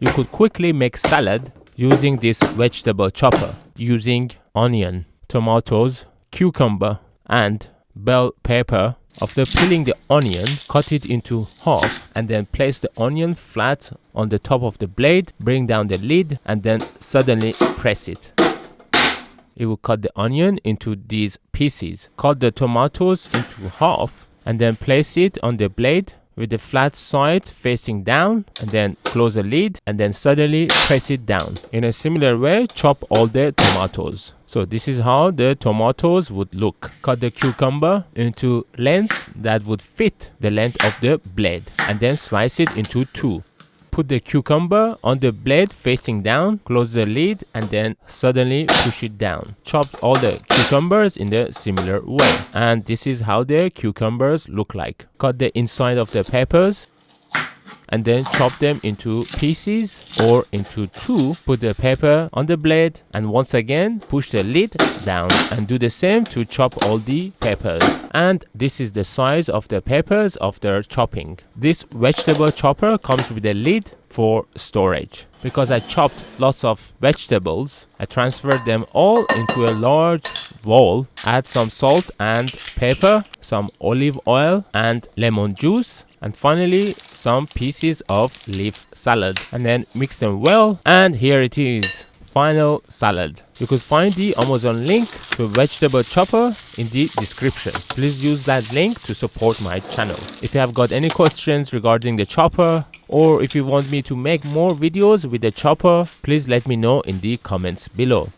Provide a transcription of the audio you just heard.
You could quickly make salad using this vegetable chopper, using onion, tomatoes, cucumber, and bell pepper. After peeling the onion, cut it into half and then place the onion flat on the top of the blade, bring down the lid and then suddenly press it. It will cut the onion into these pieces. Cut the tomatoes into half and then place it on the blade with the flat side facing down and then close the lid and then suddenly press it down. In a similar way, chop all the tomatoes. So this is how the tomatoes would look. Cut the cucumber into lengths that would fit the length of the blade and then slice it into two. Put the cucumber on the blade facing down, close the lid and then suddenly push it down. Chop all the cucumbers in the similar way. And this is how the cucumbers look like. Cut the inside of the peppers and then chop them into pieces or into two. Put the pepper on the blade and once again push the lid down and do the same to chop all the peppers. And this is the size of the peppers after chopping. This vegetable chopper comes with a lid for storage. Because I chopped lots of vegetables, I transferred them all into a large bowl. Add some salt and pepper, some olive oil and lemon juice, and finally some pieces of leaf salad, and then mix them well, and here it is, final salad. You could find the Amazon link to vegetable chopper in the description. Please use that link to support my channel. If you have got any questions regarding the chopper, or if you want me to make more videos with the chopper, please let me know in the comments below.